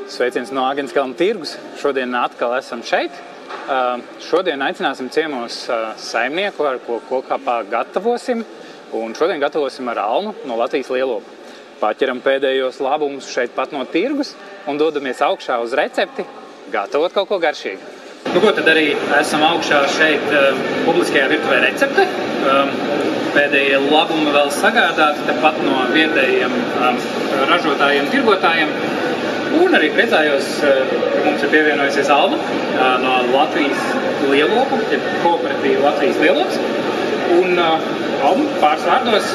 Sveiciens no Āgenskalna tirgus. Šodien atkal esam šeit. Šodien aicināsim ciemos saimnieku, ar ko kokāpā gatavosim. Un šodien gatavosim ar Almu no Latvijas lielopu. Paķeram pēdējos labumus šeit pat no tirgus un dodamies augšā uz recepti, gatavot kaut ko garšīgu. Nu, ko tad arī esam augšā šeit publiskajā virtuvē recepte. Pēdējie labumi vēl sagādāti tepat no vietējiem ražotājiem, tirgotājiem. Un arī priecājos, ka mums ir pievienojusies Alma no Latvijas lielopu, ja kooperatīva Latvijas lielops. Un Alma, pāris vārdos,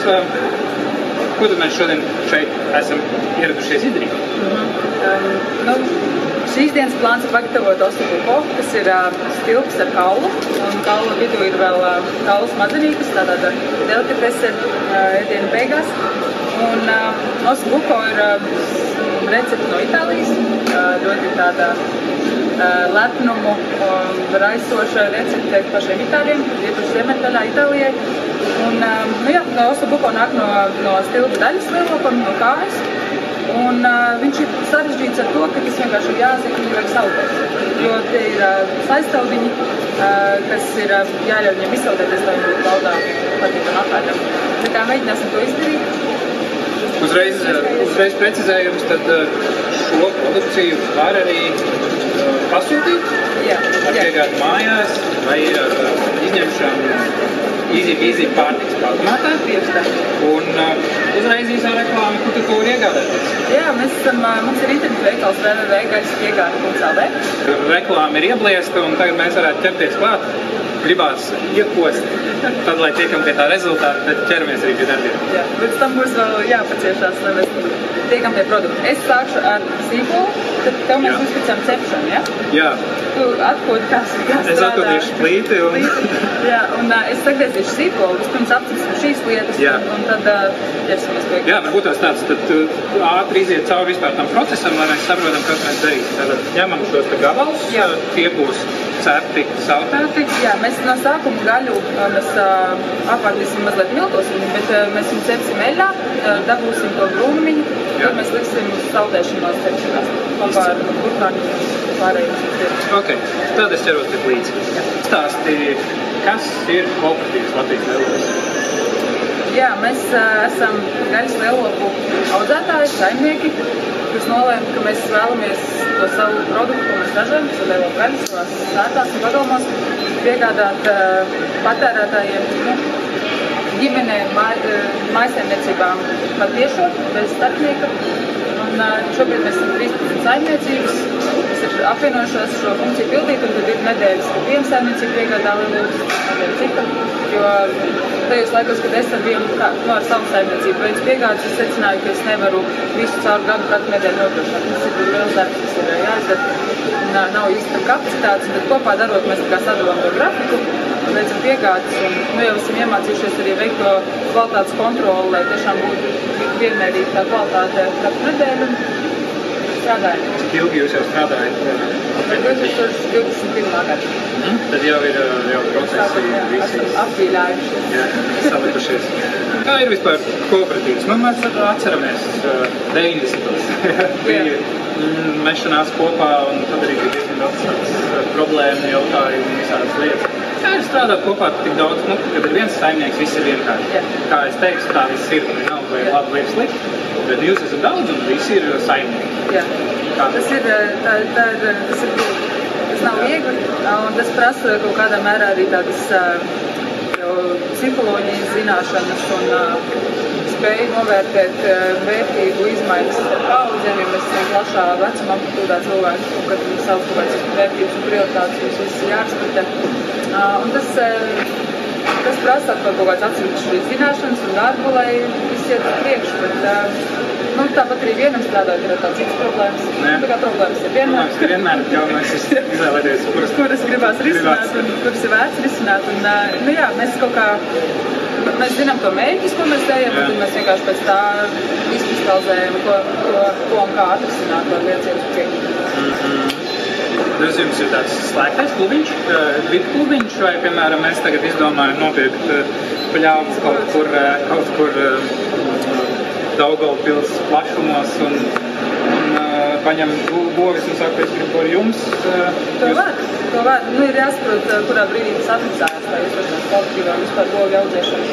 ko tad mēs šodien šeit esam ieradušies izdarīt? Šīs dienas plāns ir pagatavot osobuko, kas ir stilps ar kaulu, un kaula vidū ir vēl kaula smadzenītes, tātad delikatese ēdiena beigās. Un osobuko ir recepte no Itālijas, ļoti tāda lepnumu raisoša recepte pašiem itāļiem, iepaši ziemeļdaļā Itālijai. Un osobuko nāk no stilpa daļas lielopam, no kājas. Un viņš ir sarežģīts ar to, ka tas vienkārši ir jāzina, ka vajag saldēt. Jo te ir saistaudiņi, kas ir jāļauj viņiem izsaldēties, lai viņi būtu baudā patīkam apēdam. Tā kā mēģināsim to izdarīt. Uzreiz precizējums, tad šo produkciju var arī pasūtīt, var piegāt mājās vai izņemšanu Easy pārtiks padomātā. Tieši tā. Un uzreiz īsā reklāma, kur tu to var iegādāties? Jā, mums ir internetu veikals www.gaļaspiegāde.lv. Reklāma ir iebliesta un tagad mēs varētu ķerties klāt. Gribās iekost, tad, lai tiekam pie tā rezultāta, tad ķeramies arī pie darbiem. Jā, līdz tam būs vēl jāpaciešās, lai mēs tiekam pie produkta. Es sākšu ar sīpolu, tad tev mēs uzticam cepšanu, ja? Jā. Tu atkodi, kā strādā. Es atkodīšu plīti un... Jā, un es sagriezīšu sīpolu, vispirms aptiksim šīs lietas, un tad ķersimies pie. Jā, varbūt tās tāds, tad ātri iziet cauri vispār tam procesam, lai mēs saprotam, kas mēs darīsim. Tātad ņemam šos te gabalus, tie būs cepti, saltēti. Jā, mēs no sākuma gaļu apvārtīsim mazliet miltosim, bet mēs viņu cepsim eļļā, dabūsim to brūnumiņu, tad mēs liksim uz saldēšanos cepšanās kopā ar burkāņu pārējiem. Ok, tad es ķeros pie plīci. Stāsti, kas ir kooperatīvas Latvijas lielops? Jā, mēs esam gaļas lielopu audzētāji, saimnieki, kas nolēma, ka mēs vēlamies to savu produktu, ko mēs ražojam, šo lielopu gaļas savās sētās un pagalmos, piegādāt patērētājiem, ģimenēm, mājsaimniecībām patiešo, bez starpnieka. Un šobrīd mēs esam 13 saimniecības, kas ir apvienojušās šo funkciju pildīt, un tad ir nedēļas, kad viena saimniecība piegādā lielopus, nedēļa cita. Jo tajos laikos, kad es ar savu saimniecību veicu piegādes, es secināju, ka es nevaru visu caur gadu katru nedēļu nodrošināt. Mums ir liels darbs, kas ir jāizdara, un nav īsti kapacitātes, bet kopā darot mēs tā kā sadalām to grafiku, veicam piegādes, un jau esam iemācījušies arī veikt to kvalitātes kontroli, lai tiešām būtu vienmērīgi tā kvalitāte katru nedēļu un strādājam. Cik ilgi jūs jau strādājat? 2021. gadu. Tad jau ir procesi visi apvīļājušies. Jā, salikušies. Kā ir vispār kooperatīvas? Mēs atceramies 90. Bija mešanās kopā un tad arī bija diezgan daudz problēmu, jautājumu, visādas lietas. Kā ir strādāt kopā tik daudz, kad ir viens saimnieks, viss ir vienkārši. Kā es teiktu, tā viss ir, nav vai labi vai slikti, bet jūs esat daudz un visi ir saimnieki. Jā, tas ir tas nav viegli, un tas prasa kaut kādā mērā arī tādas psiholoģijas zināšanas un spēju novērtēt vērtību izmaiņas starp paudzēm, ja mēs esam plašā vecuma amplitūdā cilvēki, un kad mums savas kaut kādas vērtības un prioritātes mums viss jārespektē. Un tas prasa atkal kaut kāds atsevišķas zināšanas un darbu, lai viss iet priekš, bet tāpat arī vienam strādājot ir tāds cits problēmas. Tā kā problēmas ir vienmēr. Vienmēr galvenais ir izvēlēties, kuras gribās risināt un kuras ir vērts risināt. Un, mēs kaut kā, mēs zinām to mērķis, ko mēs ejam, un tad mēs vienkārši pēc tā izkristalizējam, ko un kā atrisināt, lai lietas iet priekš. Jums ir tāds slēgtais klubiņš, vidklubiņš, vai, piemēram, mēs tagad izdomājam nopirkt pļāvus kaut kur Daugavpils plašumos un paņem govis un saka, es gribu ar jums. To var. Nu, ir jāsaprot, kurā brīdī tas atmaksājās, kā jūs varat kvalitīvā un vispār govi audzēšanu.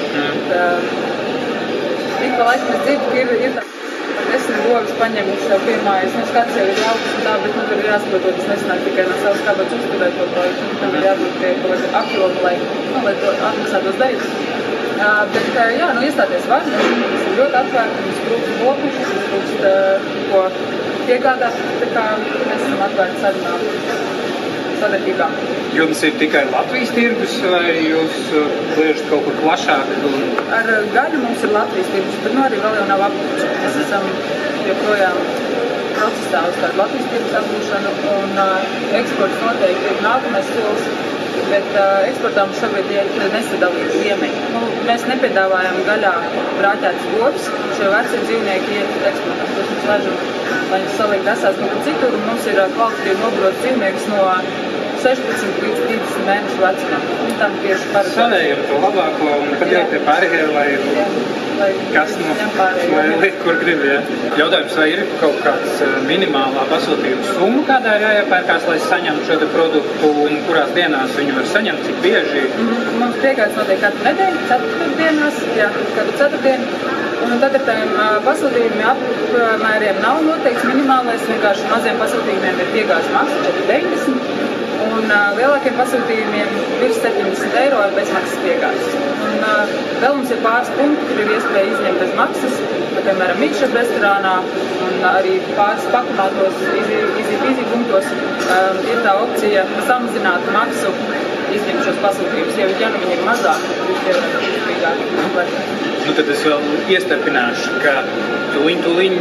Ik pa laikam es dzirdu, ka ir tā, ka 10 govis paņemuši sev pirmājas, nu, skats jau ir jauks un tā, bet, nu, tur ir jāsaprot, tas nesanāk tikai no savas kabatas uzturēt to projektu, tam ir jābūt pie kaut kāda aktīva, lai to atmaksātos darīt. Bet, jā, nu, iestāties var, tas ir ļoti atvērti, mums trūkst bokušas, mums trūkst, ko piegādāt, tā kā mēs esam atvērti sadarbībā. Jums ir tikai Latvijas tirgus, vai jūs liežat kaut kur plašāk? Ar gaļu mums ir Latvijas tirgus, bet nu arī vēl jau nav apgūts. Mēs esam joprojām procesā uz tādu Latvijas tirgus apgūšanu, un eksports noteikti ir nākamais solis. Bet eksportām šobrīd nesadalīti liemeņi. Nu, mēs nepiedāvājam gaļā brāķētas govis, šie veci dzīvnieki iet eksportām. Tos mums ražam, lai viņus salikt asās kaut kur citur, un mums ir kvalitatīvi nobrot dzīvniekus no 16 līdz 30 mēnešu vecumā. Un tam tieši parasti. Savējam to labāko, un kad jau tie pārējie, lai kas lai liek, kur grib, ja? Jautājums, vai ir kaut kāds minimālā pasūtījuma summa, kādā ir jāiepērkās, lai saņemtu šo te produktu, un kurās dienās viņu var saņemt, cik bieži? Mums piegādes notiek katru nedēļu, ceturtdienās, katru ceturtdienu. Un ceturtajiem pasūtījumiem apmēriem nav noteikts minimālais, vienkārši maziem pasūtījumiem ir piegādes maksa 4,90. Un lielākiem pasūtījumiem virs 70 eiro ir bezmaksas piegādes. Un vēl mums ir pāris punkti, kur ir iespēja izņemt bez maksas, piemēram, Mikšef restorānā un arī pāris pakunātos izi punktos ir tā opcija samazināt maksu, izņemt šos pasūtījumus, ja nu viņi ir mazāk, Nu, tad es vēl iestarpināšu, ka tuliņ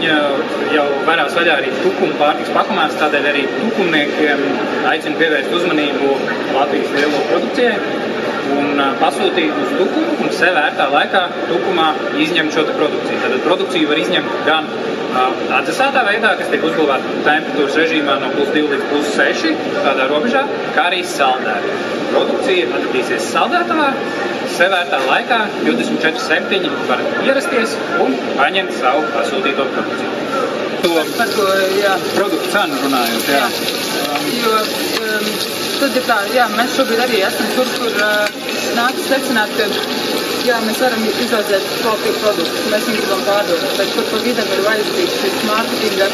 jau varās vaļā arī tukuma pārtiks pakomāns, tādēļ arī tukumniekiem aicinu pievērst uzmanību Latvijas lielo produkcijai un pasūtīt uz tukumu un sev ērtā laikā tukumā izņemt šo produkciju. Tātad produkciju var izņemt gan atdzesētā veidā, kas tiek uzglabāta temperatūras režīmā no +2 līdz +6, tādā robežā, kā arī saldēta. Produkcija atradīsies saldētavā, sev ērtā laikā 24/7 var ierasties un paņemt savu pasūtīto produkciju. Par to, jā. Produktu cenu runājot, jā. Jo tad ir tā, jā, mēs šobrīd arī esam tur, kur nākas secināt, ka jā, mēs varam izaudzēt kvalitīvu produktu, mēs viņu gribam pārdot, bet tur pa vidam ir vajadzīgs šis mārketinga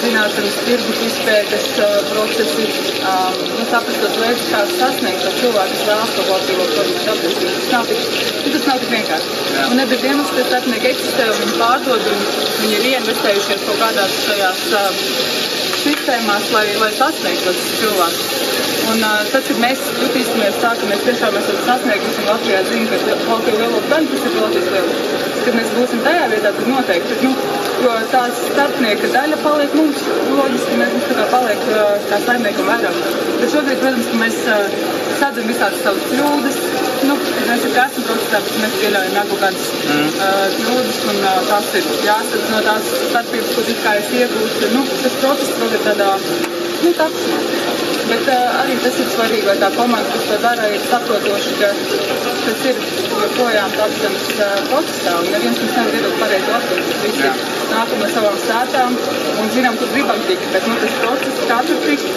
zināšanas, tirgus izpētes procesi, saprast tos veidus, kā sasniegt to cilvēku, kas vēlas to kvalitīvo produktu attīstīt. Tas nav tik vienkārši. Un nebija dienas, ka starpnieki eksistē un viņi pārdod, un viņi ir ieinvestējušies kaut kādās šajās sistēmās, lai sasniegtu tos cilvēkus. Un tad, kad mēs jutīsimies tā, ka mēs tiešām esam sasnieguši un Latvijā zina, ka kvalitīvu lielo gaļu, tas ir Latvijas lielu. Kad mēs būsim tajā vietā, tad noteikti, jo tās starpnieka daļa paliek mums, loģiski, mēs tā kā paliek kā saimniekam vairāk. Bet šobrīd, protams, ka mēs sadzam visādas savas kļūdas, mēs ir kādsam procesā, bet mēs pieļaujam kaut kādas kļūdas, un tās ir jāsadz no tās starpības, ko it kā es iegūstu. Tas process vēl ir tādā, tapsmā. Bet arī tas ir svarīgi, lai tā komanda, kas to dara, ir saprotoši, ka tas ir joprojām tapšanas procesā, un neviens mums nevar iedot pareizi atbildi. Visi nākam no savām sētām un zinām, kur gribam tikt, bet tas process, kā tur tikt.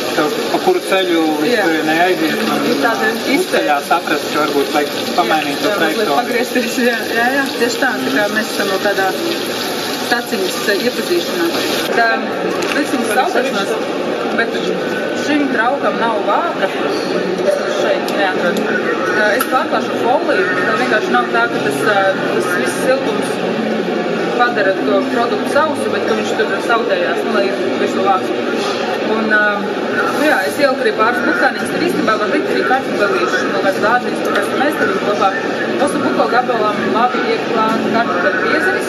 Pa kuru ceļu tur neaiziet, un uzceļā saprast, ka varbūt vajag pamainīt to trajektoriju. Pagriezties, jā, tieši tā kā mēs esam vēl tādā staciņas iepazīšanā. Liksim skautašanos, bet šim traukam nav vāka, es šeit neatradu. Es pārklāšu foliju, tā vienkārši nav tā, ka tas viss siltums padara to produktu sausu, bet ka viņš tur sautējās, lai ir visu vācu. Un, es ieliku arī pāris bukāniņas, tad īstenībā var likt arī kartupeļīšus, no kāds dārziņas, to kāds mēs taram kopā. Mūsu buko gabalam labi iet klāt kartupeļu piezaris,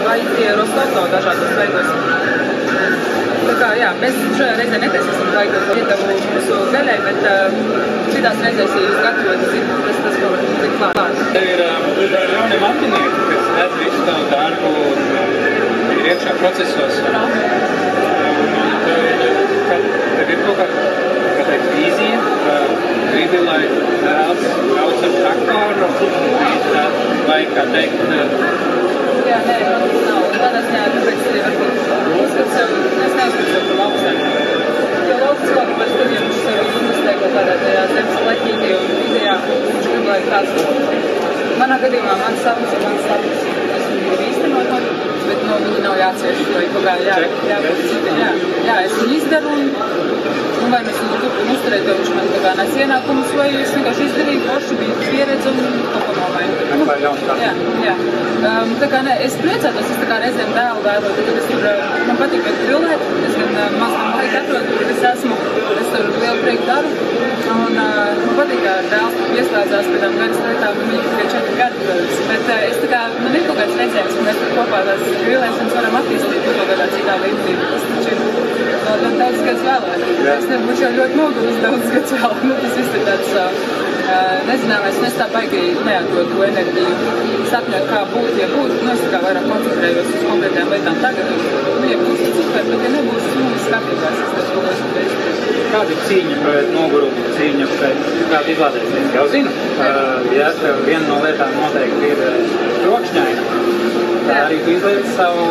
vai tie rostoto dažādos veidos. Tā kā, jā, mēs šajā reizē netaisīsim laikot iedavu mūsu gaļai, bet citās reizēs, ja jūs gatavojat, tas ko var tikt klāt. Tev ir jauni matinieki, kas redz visu tavu darbu un ir iekšā procesos. Tev ir kaut kāda vīzija, gribi, lai dēls brauc ar traktoru, vai kā teikt... Jā, nē, man tas nav. Tādā ziņā, tāpēc arī varbūt uzskats sev, es neesmu kaut kā, jā, es viņu izdaru un vai mēs viņu turpinu uzturēt, jo viņš man tā kā nes ienākumus, vai es vienkārši izdarīju, forši bija pieredze un kaut ko nomainu. Jā. Tā kā ne, es priecātos, es tā kā reizēm dēlu vēlot, kad es tur, man patīk brillēt, es gan maz man laika atrodu, kur es esmu, es tur lielu prieku daru, un man patīk, kā dēls ieslēdzās pēc tām garas lietām, viņi tikai 4 gadi, bet es tā kā, man ir kaut kāds reizēms, un mēs tur kopā tās brillēšanas varam attīstīt kaut kādā citā līmenī, tas taču ir daudz gads vēlāk. Es nebūšu jau ļoti nogurus daudz gads vēlāk, tas viss ir tāds nezināmais, un es tā baigi neatrod to enerģiju, sapņot, kā būtu, ja būtu, es tā kā vairāk koncentrējos uz konkrētajām lietām tagad, ja būs super, bet ja nebūs, skatījās, es tas kaut kāds beidz. Kāda ir cīņa pret nogurumu, cīņa pret kādu izlādēšanos? Jau zinu, ja viena no lietām noteikti ir trokšņaina, arī tu izliec savu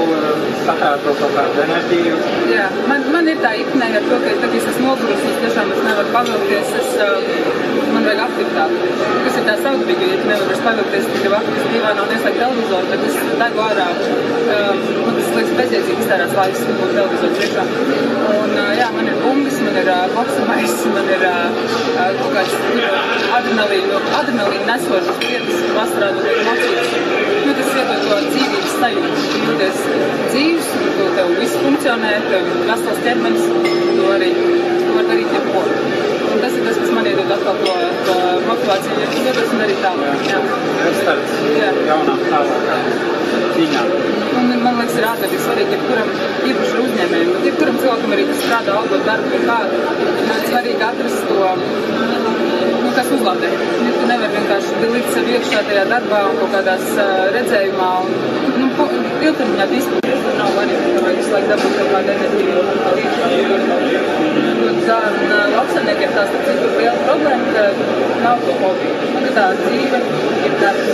sakārto kaut kādu enerģiju. Jā, man ir tā iknē ar to, ka tad, es esmu nogurus, es tiešām nevaru pavilkties, man vajag aktivitāti. Tas ir tā saudabīgi, ja tu nevar vairs pavilkties, tad tev aktivitāti divānā un ieslēgt televizoru, bet es degu ārā. Man tas liekas bezjēdzīgi iztērās laiks, kad būtu televizoru priekšā. Un jā, man ir bungas, man ir boksamais, man ir kaut kāds adrenalīnu nesošas lietas, vasarā notiek mocības. Tas iedod to dzīvības sajūtu. Tu jūties dzīves, tev viss funkcionē, tev ir vesels ķermenis, tu vari darīt jebko. Un tas ir tas, kas man iedod atkal to motivāciju, ja tu dodos un darīt tālāk. Tas tāds jaunām tālākām cīņām. Un man liekas, ir ārkārtīgi svarīgi, jebkuram īpaši uzņēmējiem, bet jebkuram cilvēkam arī, kas strādā algot darbu pie kādu, man svarīgi atrast to, kas uzlādē. Ja tu nevari vienkārši likt sev iekšā tajā darbā un kaut kādās redzējumā un ilgtermiņā diskusijas, tur nav variantu, ka vajag visu laiku dabūt kaut kādu enerģiju. Un lauksaimniekiem tās ir liela problēma, ka nav to hobiju. Un tā dzīve ir darbs.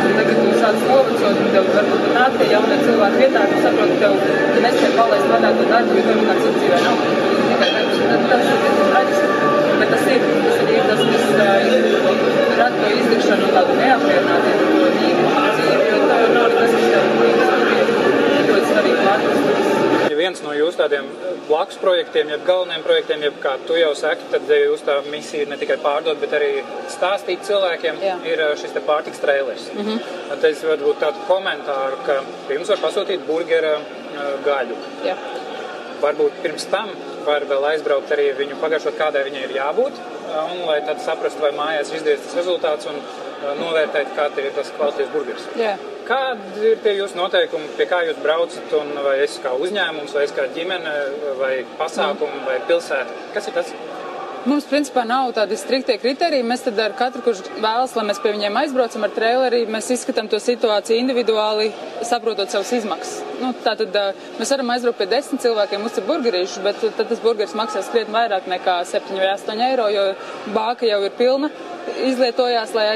Un tagad tu sāc novecot, un tev varbūt nāk tie jaunie cilvēki vietā, tu saproti, ka tu nespēj palaist vaļā to darbu, jo tev nekāds dzīvē nav. Tikai tas ir traģiski. Bet tas ir tas, kas rada to izdegšanu un tādu neapmierinātību, to dzīvi, jo tā nav nekas, kas tev ir ļoti svarīgi atrast. Ja viens no jūsu tādiem blakus projektiem, jeb galvenajiem projektiem, jeb kā tu jau saki, tad jūsu tā misija ir ne tikai pārdot, bet arī stāstīt cilvēkiem, ir šis te pārtiks trailers. Tad es varbūt tādu komentāru, ka pie jums var pasūtīt burgera gaļu. Jā. Varbūt pirms tam var vēl aizbraukt arī viņu pagašot, kādai viņai ir jābūt, un lai tad saprastu, vai mājās izdies tas rezultāts un novērtēt, kā ir tas kvalitātes burgers. Jā. Kādi ir tie jūsu noteikumi, pie kā jūs braucat, un vai es kā uzņēmums, vai es kā ģimene, vai pasākumu, vai pilsēta? Kas ir tas? Mums, principā, nav tādi striktie kriteriji. Mēs tad ar katru, kurš vēlas, lai mēs pie viņiem aizbraucam ar traileri, mēs izskatām to situāciju individuāli, saprotot savas izmaksas. Tātad mēs varam aizbraukt pie 10 cilvēkiem uzcep burgerīšu, bet tad tas burgeris maksās krietni vairāk nekā 7 vai 8 eiro, jo bāka jau ir pilna. Izlietojās, lai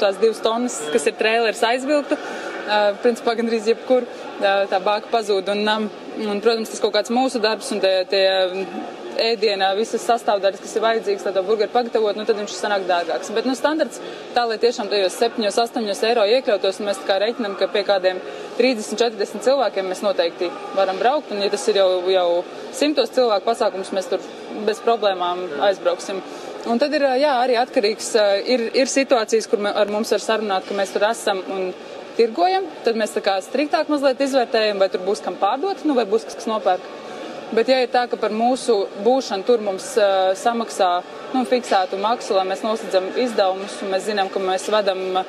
tās 2 tonnas, kas ir traileris, aizvilktu. Principā gandrīz jebkur tā bāka pazūd. Un, protams, tas kaut kāds mūsu darbs un tie ēdienā visas sastāvdaļas, kas ir vajadzīgas, lai to burgeru pagatavot, tad viņš sanāk dārgāks. Bet standarts tā, lai tiešām tajos 7-8 eiro iekļautos, un mēs tā kā reiķinam, ka pie kādiem 30-40 cilvēkiem mēs noteikti varam braukt, un ja tas ir jau 100 cilvēku pasākums, mēs tur bez problēmām aizbrauksim. Un tad ir, arī atkarīgs, ir situācijas, kur ar mums var sarunāt, ka mēs tur esam un tirgojam, tad mēs tā kā striktāk mazliet izvērtējam, vai tur būs kam pārdot, vai būs kas nopērk. Bet ja ir tā, ka par mūsu būšanu tur mums samaksā fiksētu maksu, lai mēs nosacām izdevumus, un mēs zinām, ka mēs vadam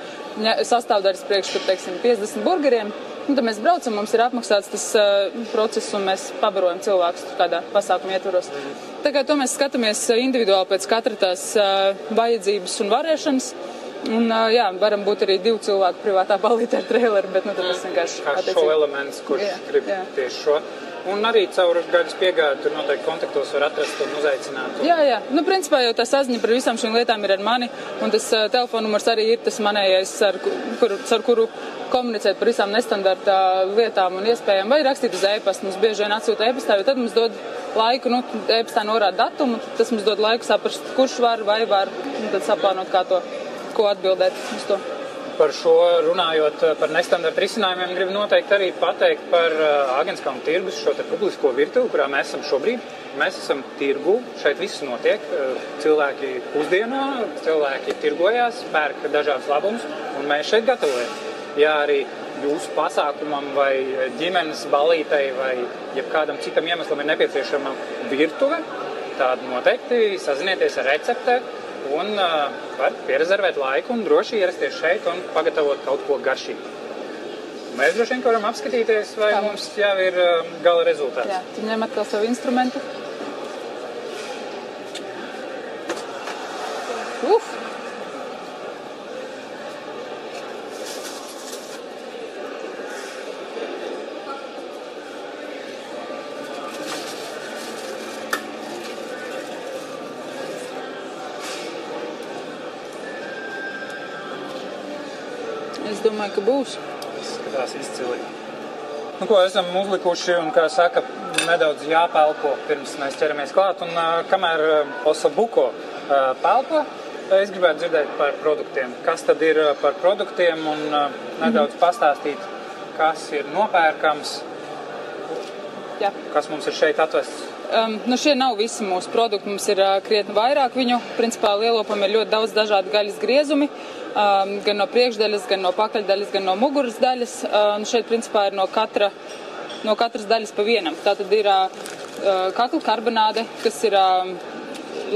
sastāvdaļas priekš, tur, teiksim, 50 burgeriem, tad mēs braucam, mums ir apmaksāts tas process, un mēs pabarojam cilvēkus tur kādā pasākuma ietvaros. Tā kā to mēs skatāmies individuāli pēc katra tās vajadzības un varēšanas. Un, varam būt arī 2 cilvēku privātā balītē ar traileri, bet tad tas vienkārši kā šo elements, kurš grib tieši šo. Un arī caur gaļas piegādi tur noteikti kontaktos var atrast un uzaicināt. Jā. Principā jau tā saziņa par visām šīm lietām ir ar mani, un tas telefonnumurs arī ir tas manējais, ar kuru komunicēt par visām nestandarta lietām un iespējām, vai rakstīt uz e-pastu. Mums bieži vien atsūta e-pastā, jo tad mums dod laiku, e-pastā norāda datumu, tas mums dod laiku saprast, kurš var vai var, un tad saplānot, ko atbildēt uz to. Par šo runājot par nestandarta risinājumiem, gribu noteikti arī pateikt par Āgenskalna tirgus šo te publisko virtuvi, kurā mēs esam šobrīd. Mēs esam tirgu, šeit viss notiek, cilvēki pusdieno, cilvēki tirgojās, pērk dažādas labumus, un mēs šeit gatavojam. Ja arī jūsu pasākumam vai ģimenes balītei vai jebkādam citam iemeslam ir nepieciešama virtuve, tad noteikti sazinieties ar receptē un var pierezervēt laiku un droši ierasties šeit un pagatavot kaut ko garšīgu. Mēs droši vien varam apskatīties, vai mums jau ir gala rezultāts. Jā, tu ņem atkal savu instrumentu. Es domāju, ka būs. Izskatās izcili. Ko esam uzlikuši un, kā saka, nedaudz jāpelpo pirms mēs ķeramies klāt. Un kamēr Osobuko pelpo, es gribētu dzirdēt par produktiem. Kas tad ir par produktiem un nedaudz pastāstīt, kas ir nopērkams, Jā. Kas mums ir šeit atvests. Šie nav visi mūsu produkti, mums ir krietni vairāk viņu. Principā lielopam ir ļoti daudz dažādu gaļas griezumi, gan no priekšdaļas, gan no pakaļdaļas, gan no muguras daļas. Šeit principā ir no katras daļas pa vienam. Tātad ir kakla karbonāde, kas ir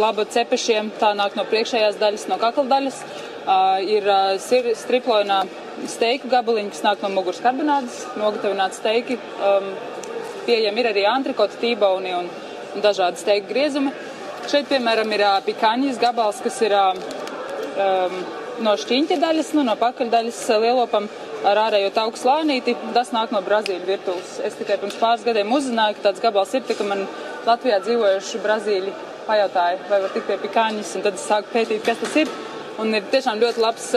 laba cepešiem, tā nāk no priekšējās daļas, no kakla daļas. Ir striploinā steiku gabaliņi, kas nāk no muguras karbonādes, nogatavināti steiki. Pieejami ir arī antrikota, tībauni un dažādi steiku griezumi. Šeit, piemēram, ir pikaņas gabals, kas ir no šķiņķa daļas, no pakaļdaļas lielopam ar ārējo tauku slānīti. Tas nāk no Brazīļu virtuves. Es tikai pirms pāris gadiem uzzināju, ka tāds gabals ir, ka man Latvijā dzīvojuši Brazīļi pajautāja, vai var tikt pie pikaņas, un tad es sāku pētīt, kas tas ir. Un ir tiešām ļoti labs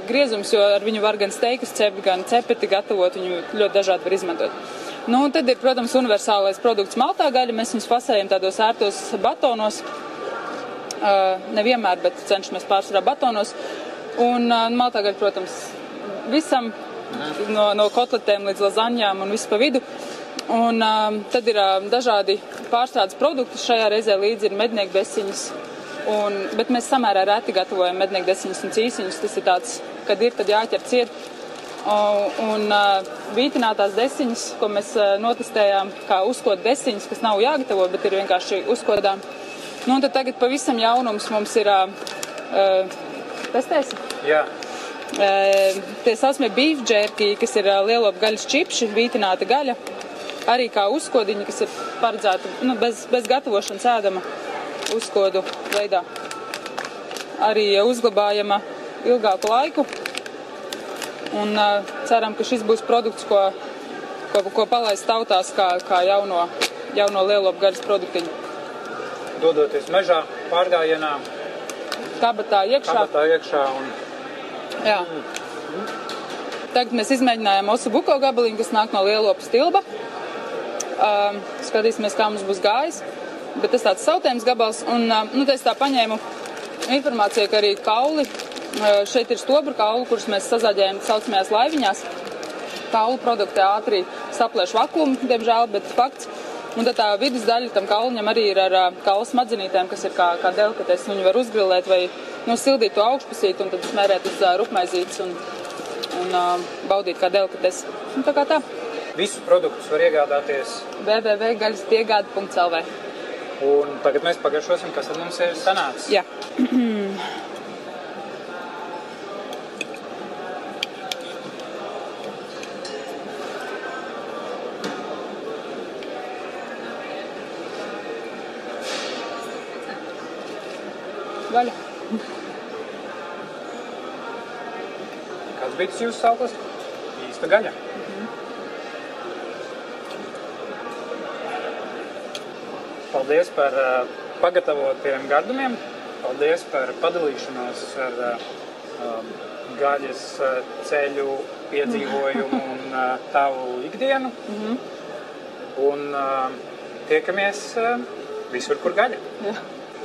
griezums, jo ar viņu var gan steikus cept, gan cepeti gatavot, viņu ļoti dažādi var izmantot. Un tad ir, protams, universālais produkts maltā gaļa. Mēs viņus fasējam tādos ērtos batonos. Nevienmēr, bet cenšamies pārsvarā batonos. Un maltā gaļa, protams, visam, no kotletēm līdz lazaņām un visu pa vidu. Un tad ir dažādi pārstrādes produkti. Šajā reizē līdzi ir mednieku desiņas. Bet mēs samērā reti gatavojam mednieku desiņas un cīsiņus. Tas ir tāds, kad ir, tad jāķer ciet. Un vītinātās desiņas, ko mēs notestējām kā uzkodu desiņas, kas nav jāgatavo, bet ir vienkārši uzkodām. Un tad tagad pavisam jaunums mums ir testēsi? Jā. Tie saucamie beef jerky, kas ir lielopu gaļas čipši, vītināta gaļa, arī kā uzkodiņa, kas ir paredzēta bez gatavošanas ēdama uzkodu veidā. Arī uzglabājama ilgāku laiku. Un ceram, ka šis būs produkts, ko palaist tautās kā jauno lielopu gaļas produktiņu. Dodoties mežā, pārgājienā. Kabatā iekšā. Jā. Tagad mēs izmēģinājām Osobuko gabaliņu, kas nāk no lielopu stilba. Skatīsimies, kā mums būs gājis. Bet tas tāds sautējums gabals. Un es tā paņēmu informāciju, ka arī kauli. Šeit ir stobru kaulu, kurus mēs sazāģējam saucamajās laiviņās. Kaulu produkti ātri saplēš vakumu, diemžēl, bet fakts. Un tad tā vidus daļa tam kauliņam arī ir ar kaulu smadzenītēm, kas ir kā delikates. Viņu var uzgrilēt vai sildīt to augšpusīt un tad smērēt uz rupmaizītes un baudīt kā delikates. Tā kā tā. Visus produktus var iegādāties www.gaļastiegāde.lv. Un tagad mēs pagaršosim, kas tad mums ir sanācis. Jā. Gaļa. Kāds bija tas jūsu sauklis? Īsta gaļa. Paldies par pagatavotiem gardumiem. Paldies par padalīšanos ar gaļas ceļu piedzīvojumu un tavu ikdienu. Un tiekamies visur, kur gaļa. Jā.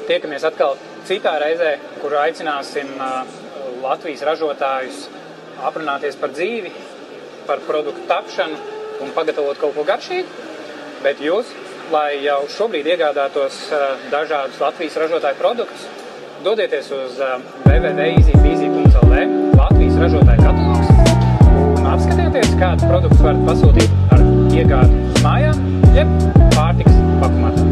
Tiekamies atkal citā reizē, kur aicināsim Latvijas ražotājus aprunāties par dzīvi, par produktu tapšanu un pagatavot kaut ko garšīgu, bet jūs, lai jau šobrīd iegādātos dažādus Latvijas ražotāju produktus, dodieties uz www.easypeasy.lv Latvijas ražotāju katalogs un apskatieties, kādus produktus varat pasūtīt ar iegādi mājā, jeb pārtikas pakumā.